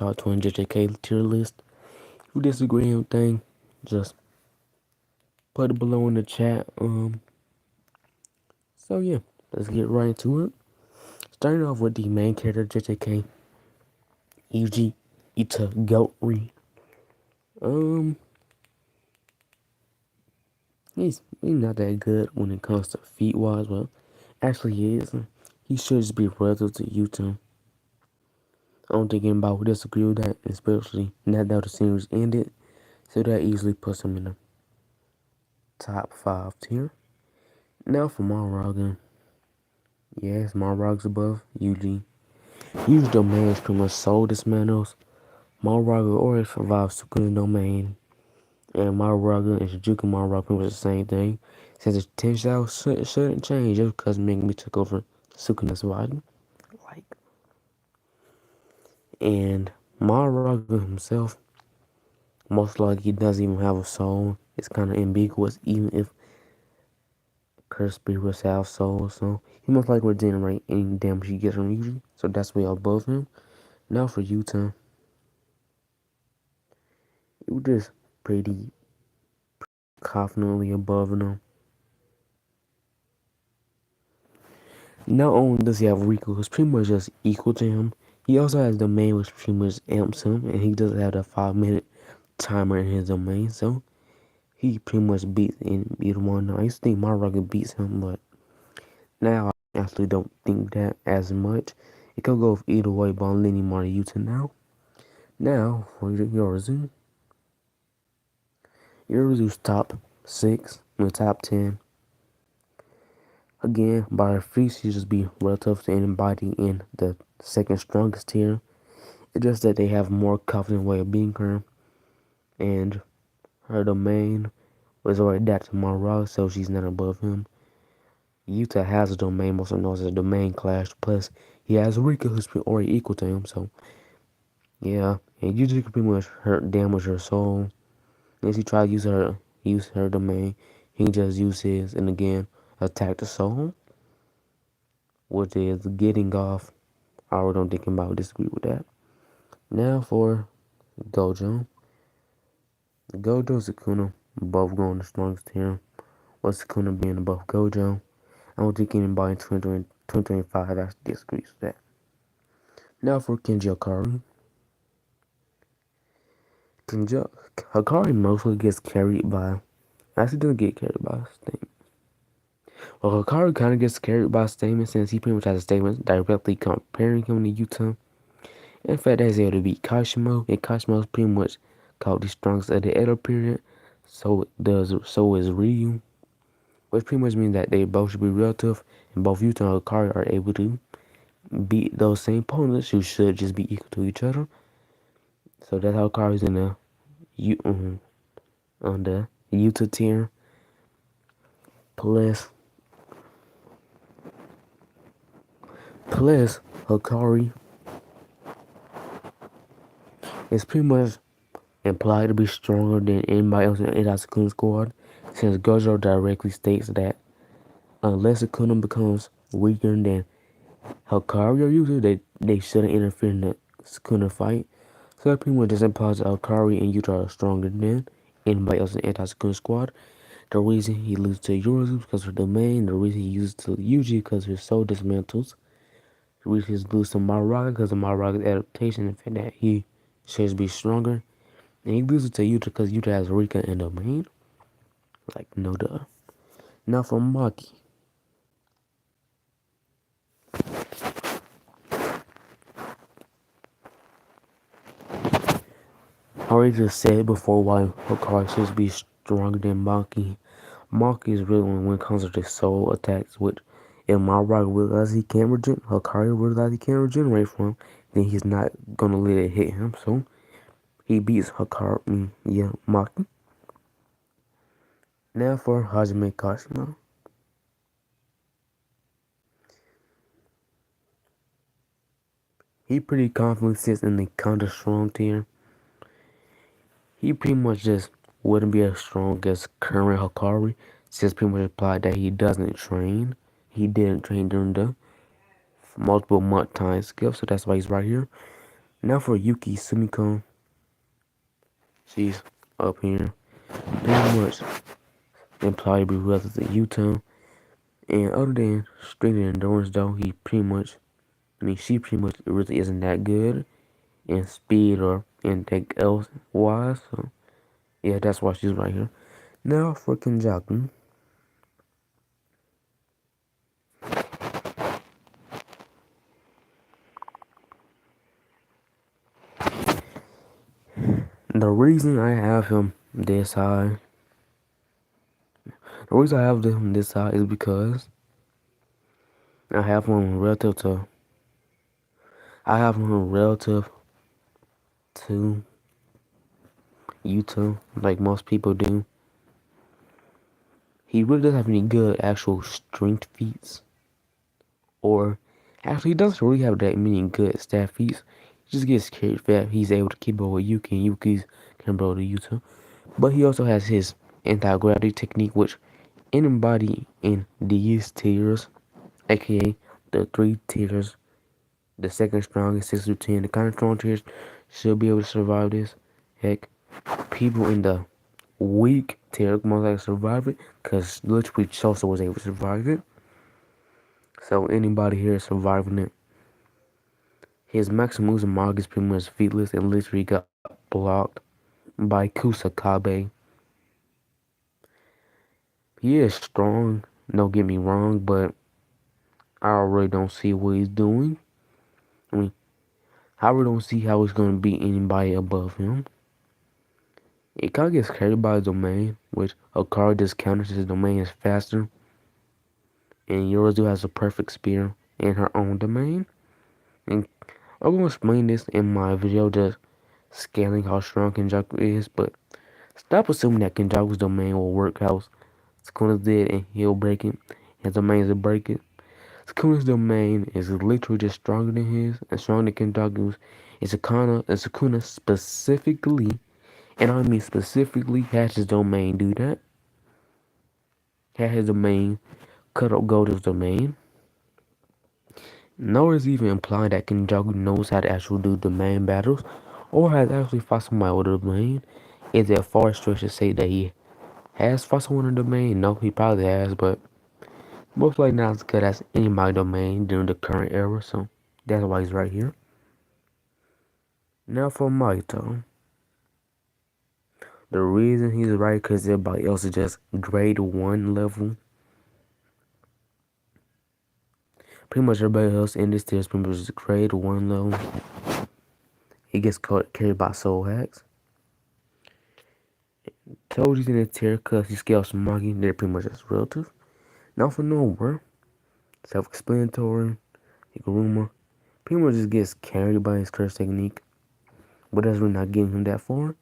top 20 JJK tier list. If you disagree with anything, just put it below in the chat. So yeah, let's get right into it. Starting off with the main character JJK, Yuji Itagori. Um, he's not that good when it comes to feet wise. Well, actually he is. He should just be relative to Yuta. I don't think anybody would disagree with that, especially now that the series ended. So that easily puts him in the top 5 tier. Now for Maraga. Yes, Maraga's above Yuji. Yuji's domain is pretty much soul dismantles. Maraga always survives Sukuna's domain. And Maraga and Shijuku Maraga pretty much the same thing. Since the potential shouldn't change just because Megumi took over Sukuna's body. Like, and Maraga himself, most likely he doesn't even have a soul. It's kind of ambiguous, even if cursed spirits have souls. So he most likely regenerate any damage he gets from Yuji. So that's way above him. Now for Yuta, it was just pretty confidently above him. Not only does he have Riku, who's pretty much just equal to him, he also has domain which pretty much amps him, and he doesn't have a 5-minute timer in his domain, so he pretty much beats in either one. I used to think Maruga beats him, but now I actually don't think that as much. It could go either way, but I'm leaning more to Yuta now. Now for Yoruzu. Yoruzu's top 6, in the top 10. Again, by her feet, she just be relative to anybody in the second strongest tier. It's just that they have a more confident way of beating her. And her domain was already that to Mara, so she's not above him. Yuta has a domain, also known as a domain clash. Plus, he has Rika, who's already equal to him. So, yeah. And Yuta can pretty much hurt, damage her soul. If he try to use her domain, he can just use his, and again, attack the soul, which is getting off. I already don't think about disagree with that. Now for Gojo. Gojo and Sukuna both going the strongest here. With Sukuna being above Gojo. I don't think anybody in 2025 actually disagrees with that. Now for Kenji Hikari. Kenji Hikari mostly gets carried by. Actually doesn't get carried by a statement. Well, Hikari kind of gets carried by a statement since he pretty much has a statement directly comparing him to Yuta. In fact, that's able to beat Kashimo, and Kashimo is pretty much called the strongest of the Edo period. So is Ryu, which pretty much means that they both should be relative, and both Yuta and Hikari are able to beat those same opponents who should just be equal to each other. So that's how Hikari's in the on the Yuta tier. Plus, Hikari is pretty much implied to be stronger than anybody else in the Sukuna squad, since Gojo directly states that unless Sukuna becomes weaker than Hikari or Yuta, they shouldn't interfere in the Sukuna fight. So that pretty much just implies that Hikari and Yuta are stronger than anybody else in the Sukuna squad. The reason he loses to Yoruzu is because of the domain. The reason he uses to Yuji because his soul dismantles. The reason he loses to Maraga because of Maraga's adaptation and the fact that he should be stronger. And he loses to Yuta because Yuta has Rika and domain. Like, no duh. Now for Maki. I already just said before why Hikari should be stronger than Maki. Maki is really when it comes to the soul attacks, which if Maraga realizes he can't regenerate, Hikari realizes he can't regenerate from, then he's not gonna let it hit him. So he beats Hikari, Maki. Now for Hajime Kashima. He pretty confidently sits in the counter strong tier. He pretty much just wouldn't be as strong as current Hikari, since pretty much implied that he doesn't train. He didn't train during the multiple month time skip, so that's why he's right here. Now for Yuki Sumiko, she's up here. Pretty much implied to be relative to Yuta. And other than strength and endurance though, she pretty much really isn't that good in speed or anything else wise. So yeah, that's why she's right here. Now for Kenjaku. The reason I have him this high, the reason I have him this high is because I have him relative to, I have him relative to Yuta, like most people do. He really doesn't have any good actual strength feats, or actually he doesn't really have that many good stat feats. He just gets carried that he's able to keep up with Yuki and Yuki's can bro to Yuta. But he also has his anti-gravity technique, which anybody in these tiers, aka the 3 tiers, the second strongest, 6 to 10, the kind of strong tiers, should be able to survive this. Heck, people in the weak tier most likely survive it, because literally Chelsea was able to survive it. So anybody here is surviving it. His maximum moves and Mog is pretty much featless and literally got blocked by Kusakabe. He is strong, don't get me wrong, but I really don't see what he's doing. I mean, I really don't see how he's going to beat anybody above him. It kind of gets carried by his domain, which a card just counters his domain is faster. And Yorozu has a perfect spear in her own domain. And I'm going to explain this in my video, just scaling how strong Kenjaku is, but stop assuming that Kenjaku's domain will work how Sukuna's did and he'll break it. His domain is break it. Sukuna's domain is literally just stronger than his and stronger than Kenjaku's. And Sukuna specifically, and I mean specifically, has his domain do that. Had his domain cut up Gold's domain. Nor is even implying that Kenjaku knows how to actually do domain battles or has actually fought somebody with a domain. Is it far stretch to say that he has fought someone in a domain? No, he probably has, but most likely not as good as anybody domain during the current era, so that's why he's right here. Now for Maito. The reason he's right because everybody else is just grade 1 level. Pretty much everybody else in this tier is pretty much just grade 1 level. He gets carried by soul hacks. Told he's in this tier because he scales Magi, they're pretty much just relative. Now for Nowhere. Self-explanatory. Higuruma. Pretty much just gets carried by his curse technique. But that's really not getting him that far.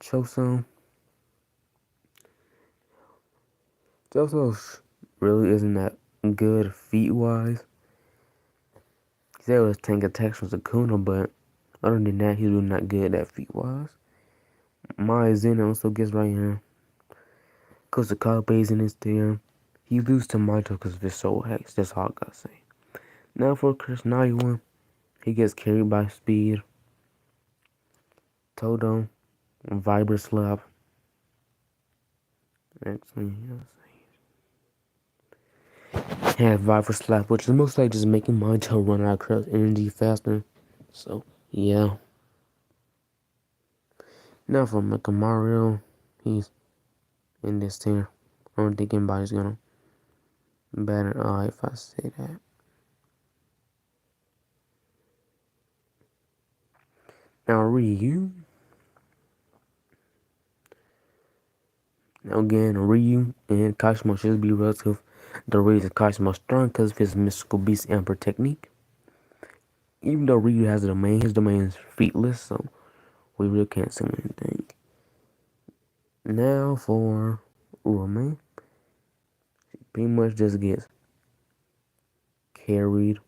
Choso. Choso really isn't that good feat-wise. He's able to tank attacks from Sukuna, but other than that, he's really not good at feat-wise. Maya Zen also gets right here. Because the Kabe's in his tier. He loses to Maito because of his soul hacks. That's all I gotta say. Now for Krishnaiwa, he gets carried by speed. Todo, Vibra Slap. Actually, have Vibra Slap, which is most likely just making Maito run out of curse energy faster. So, yeah. Now for Mecha Mario, he's in this tier. I don't think anybody's gonna bat an eye if I say that. Now Ryu. Now again, Ryu and Kashimo should be relative. The reason Kashimo's strong because of his mystical beast Emperor technique. Even though Ryu has a domain, his domain is featless, so we really can't say anything. Now for Urame. Pretty much just gets carried.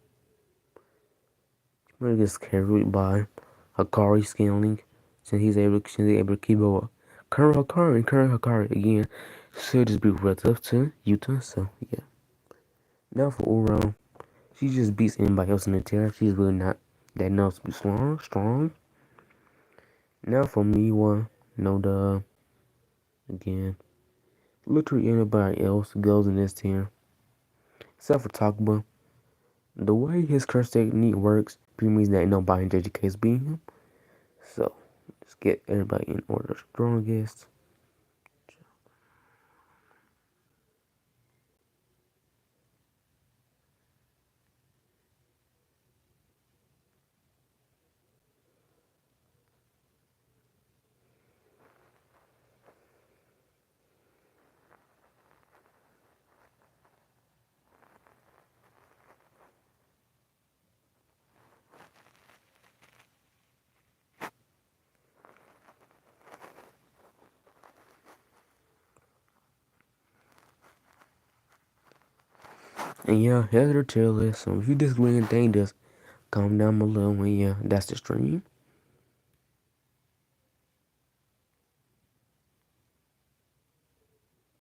Pretty gets carried by Hikari scaling. Since he's able to keep up current Hikari again should just be relative to Yuta, so yeah. Now for Uro, she just beats anybody else in the tier. She's really not That knows to be strong. Now for me, one, no the again. Literally anybody else goes in this tier, except for Takuma. The way his curse technique works pretty means that nobody in JJK is beating him. So, let's get everybody in order. Strongest. And yeah, here's their tier list. So if you disagree with anything, just comment down below. And yeah, that's the stream.